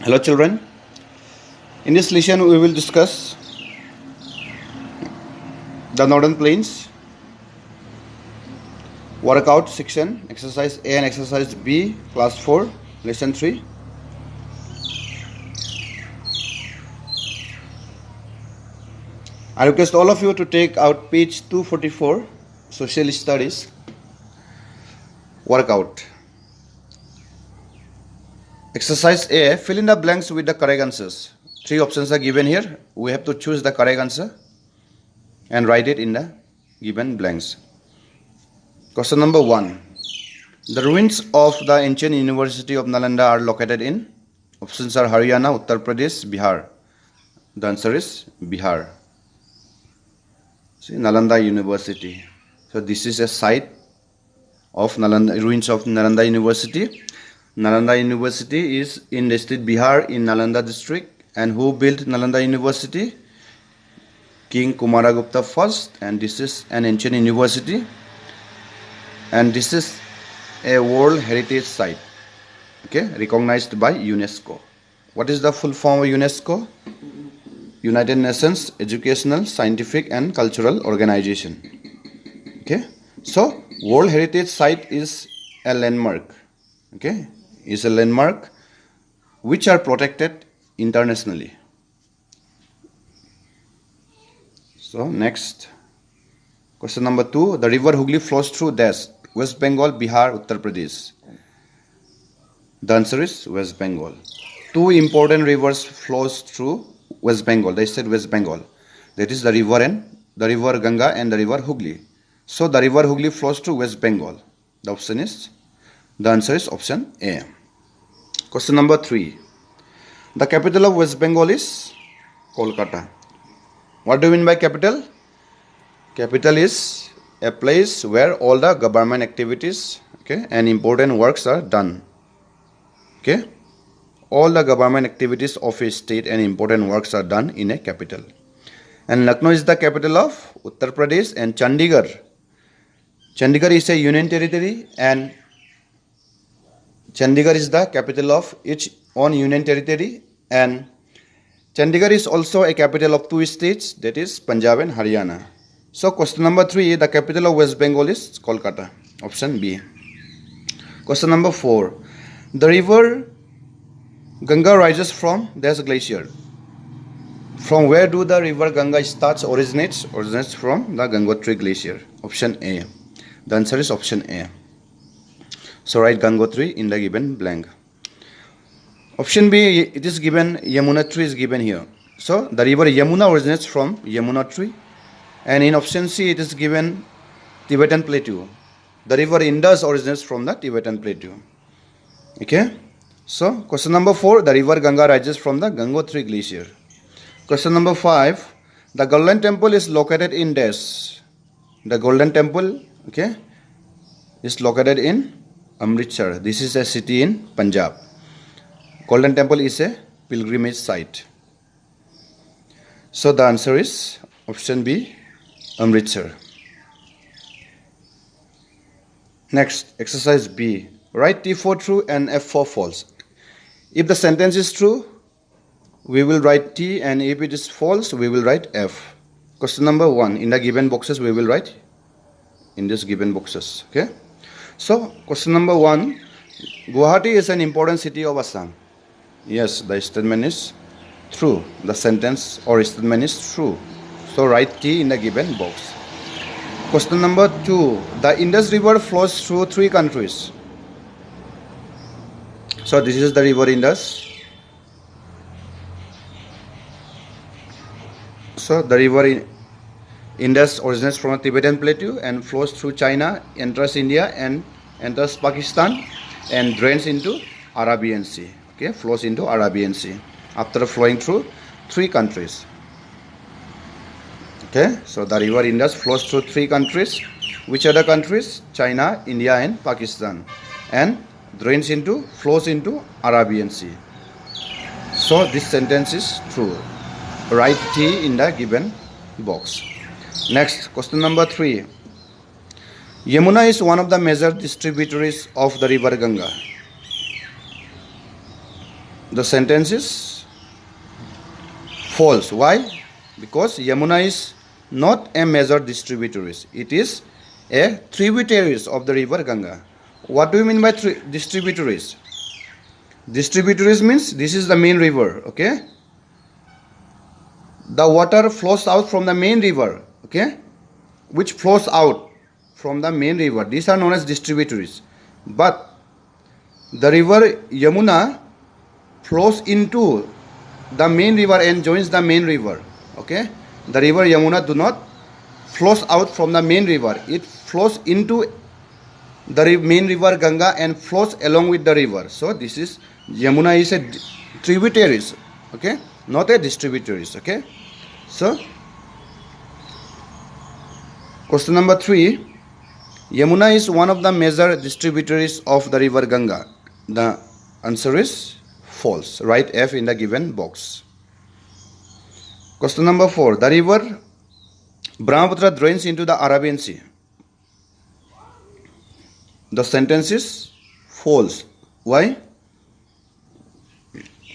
Hello children, in this lesson we will discuss the Northern Plains workout section, exercise A and exercise B, class 4, lesson 3. I request all of you to take out page 244, social studies, workout. Exercise A, fill in the blanks with the correct answers. 3 options are given here. We have to choose the correct answer and write it in the given blanks. Question number 1. The ruins of the ancient University of Nalanda are located in? Options are Haryana, Uttar Pradesh, Bihar. The answer is Bihar. See, Nalanda University. So this is a site of Nalanda, ruins of Nalanda University. Nalanda University is in the state Bihar in Nalanda district. And who built Nalanda University? King Kumaragupta first. And this is an ancient university. And this is a World Heritage Site, okay, recognized by UNESCO. What is the full form of UNESCO? United Nations Educational, Scientific and Cultural Organization. Okay, so World Heritage Site is a landmark, okay, is a landmark which are protected internationally. So next, question number 2. The river Hooghly flows through dash? West Bengal, Bihar, Uttar Pradesh. The answer is West Bengal. 2 important rivers flows through West Bengal. They said West Bengal. That is the river Ganga and the river Hooghly. So the river Hooghly flows through West Bengal. The answer is option A. Question number 3. The capital of West Bengal is Kolkata. What do you mean by capital? Capital is a place where all the government activities, okay, and important works are done. Okay, all the government activities of a state and important works are done in a capital. And Lucknow is the capital of Uttar Pradesh, and Chandigarh is a union territory, and Chandigarh is the capital of each own union territory, and Chandigarh is also a capital of 2 states, that is Punjab and Haryana. So question number 3, the capital of West Bengal is Kolkata. Option B. Question number 4. The river Ganga rises from this glacier. From where do the river Ganga originates? Originates from the Gangotri glacier. Option A. The answer is option A. So write Gangotri in the given blank. Option B, it is given Yamunotri is given here. So the river Yamuna originates from Yamunotri. And in option C, it is given Tibetan Plateau. The river Indus originates from the Tibetan Plateau. Okay. So question number 4, the river Ganga rises from the Gangotri glacier. Question number 5, the Golden Temple is located in Dash. The Golden Temple, okay, is located in Amritsar. This is a city in Punjab. Golden Temple is a pilgrimage site. So the answer is option B, Amritsar. Next, exercise B. Write T4 true and F4 false. If the sentence is true, we will write T, and if it is false, we will write F. Question number 1. In the given boxes, we will write in these given boxes. Okay. So, question number 1. Guwahati is an important city of Assam. Yes, the statement is true. The sentence or statement is true. So write T in the given box. Question number 2. The Indus River flows through 3 countries. So this is the river Indus. So the river Indus originates from a Tibetan Plateau and flows through China, enters India and enters Pakistan and drains into Arabian Sea. Okay, flows into Arabian Sea after flowing through 3 countries. Okay, so the river Indus flows through 3 countries. Which are the countries? China, India and Pakistan, and flows into Arabian Sea. So this sentence is true. Write T in the given box. Next, question number 3. Yamuna is one of the major distributaries of the river Ganga. The sentence is false. Why? Because Yamuna is not a major distributary. It is a tributary of the river Ganga. What do you mean by distributaries? Distributaries means this is the main river, okay? The water flows out from the main river, okay? Which flows out from the main river. These are known as distributaries. But the river Yamuna flows into the main river and joins the main river, okay? The river Yamuna do not flows out from the main river. It flows into the main river Ganga and flows along with the river. So this is Yamuna is a tributaries, okay, not a distributaries, okay. So question number 3, Yamuna is one of the major distributaries of the river Ganga. The answer is false. Write F in the given box. Question number 4, the river Brahmaputra drains into the Arabian Sea. The sentence is false. Why?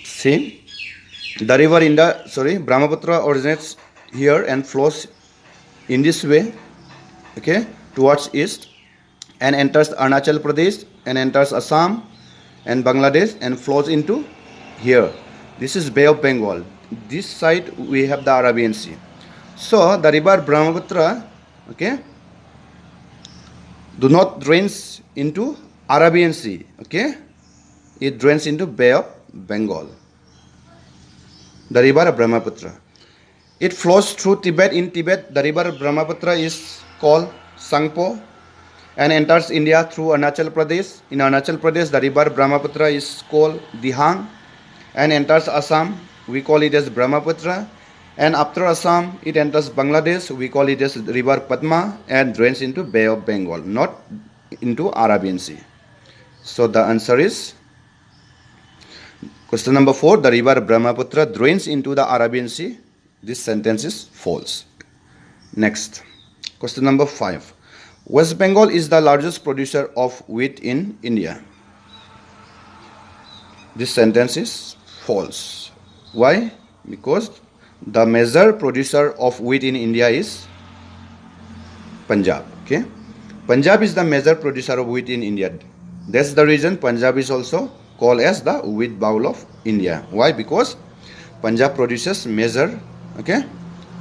See, the river Brahmaputra originates here and flows in this way, okay, towards east, and enters Arunachal Pradesh and enters Assam and Bangladesh and flows into here. This is Bay of Bengal. This side we have the Arabian Sea. So the river Brahmaputra, okay, do not drains into Arabian Sea, okay, it drains into Bay of Bengal. The river Brahmaputra, it flows through Tibet. In Tibet, the river Brahmaputra is called Sangpo and enters India through Arunachal Pradesh. In Arunachal Pradesh, the river Brahmaputra is called Dihang and enters Assam. We call it as Brahmaputra. And after Assam, it enters Bangladesh. We call it as river Padma and drains into Bay of Bengal, not into Arabian Sea. So the answer is question number 4. The river Brahmaputra drains into the Arabian Sea. This sentence is false. Next, question number 5. West Bengal is the largest producer of wheat in India. This sentence is false. Why? Because the major producer of wheat in India is Punjab. Okay, Punjab is the major producer of wheat in India. That's the reason Punjab is also called as the wheat bowl of India. Why? Because Punjab produces major. Okay,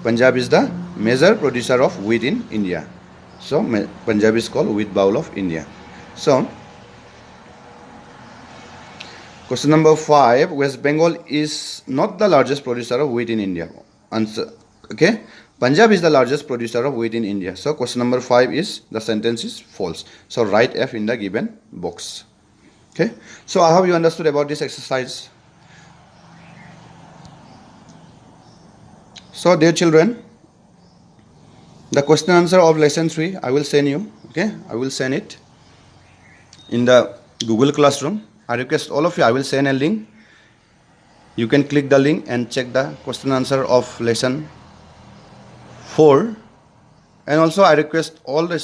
Punjab is the major producer of wheat in India. So Punjab is called wheat bowl of India. So question number 5, West Bengal is not the largest producer of wheat in India. Answer, okay, Punjab is the largest producer of wheat in India. So question number 5 is, the sentence is false. So write F in the given box. Okay, so I hope you understood about this exercise. So dear children, the question answer of lesson 3 I will send you. Okay, I will send it in the Google Classroom. I request all of you, I will send a link. You can click the link and check the question answer of lesson 4. And also I request all the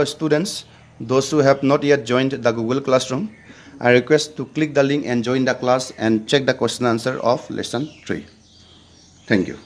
students, those who have not yet joined the Google Classroom, I request to click the link and join the class and check the question answer of lesson 3. Thank you.